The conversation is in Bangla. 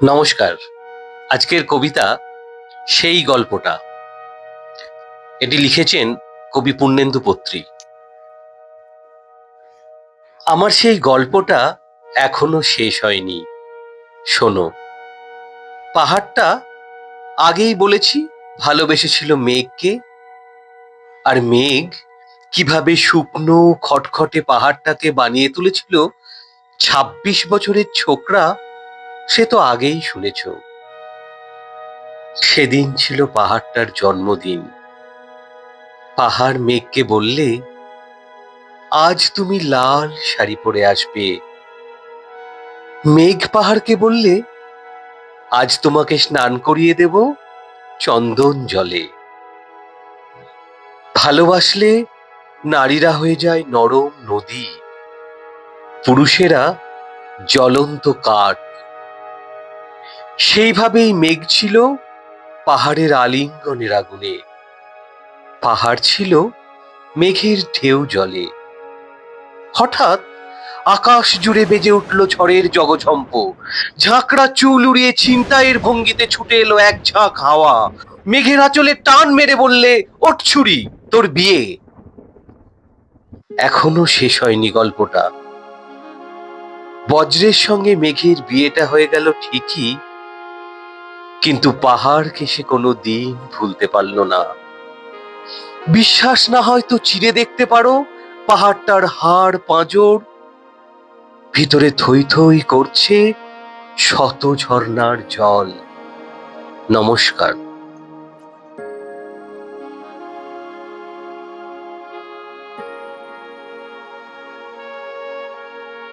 নমস্কার। আজকের কবিতা সেই গল্পটা। এটি লিখেছেন কবি পূর্ণেন্দু পত্রী। আমার সেই গল্পটা এখনো শেষ হয়নি। শোনো, পাহাড়টা আগেই বলেছি ভালোবেসেছিল মেঘকে, আর মেঘ কিভাবে শুকনো খটখটে পাহাড়টাকে বানিয়ে তুলেছিল ২৬ বছরের ছোকরা, সে তো আগেই শুনেছ। সেদিন ছিল পাহাড়টার জন্মদিন। পাহাড় মেঘকে বললে, আজ তুমি লাল শাড়ি পরে আসবে। মেঘ পাহাড়কে বললে, আজ তোমাকে স্নান করিয়ে দেব চন্দন জলে। ভালোবাসলে নারীরা হয়ে যায় নরম নদী, পুরুষেরা জ্বলন্ত কাঠ। সেইভাবেই মেঘ ছিল পাহাড়ের আলিঙ্গনের আগুনে, পাহাড় ছিল মেঘের ঢেউ জলে। হঠাৎ আকাশ জুড়ে বেজে উঠল ঝড়ের জগঝম্প। ঝাঁকড়া চুল উড়িয়ে ছিনতাইয়ের ভঙ্গিতে ছুটে এলো এক ঝাঁক হাওয়া। মেঘের আঁচলে টান মেরে বললে, ওঠ ছুরি, তোর বিয়ে। এখনো শেষ হয়নি গল্পটা। বজ্রের সঙ্গে মেঘের বিয়েটা হয়ে গেল ঠিকই, কিন্তু পাহাড়কে সে কোনো দিন ভুলতে পারল না। বিশ্বাস না হয় তো চিরে দেখতে পারো পাহাড়টার হাড় পাঁজর, ভিতরে থই থই করছে শত ঝর্ণার জল। নমস্কার।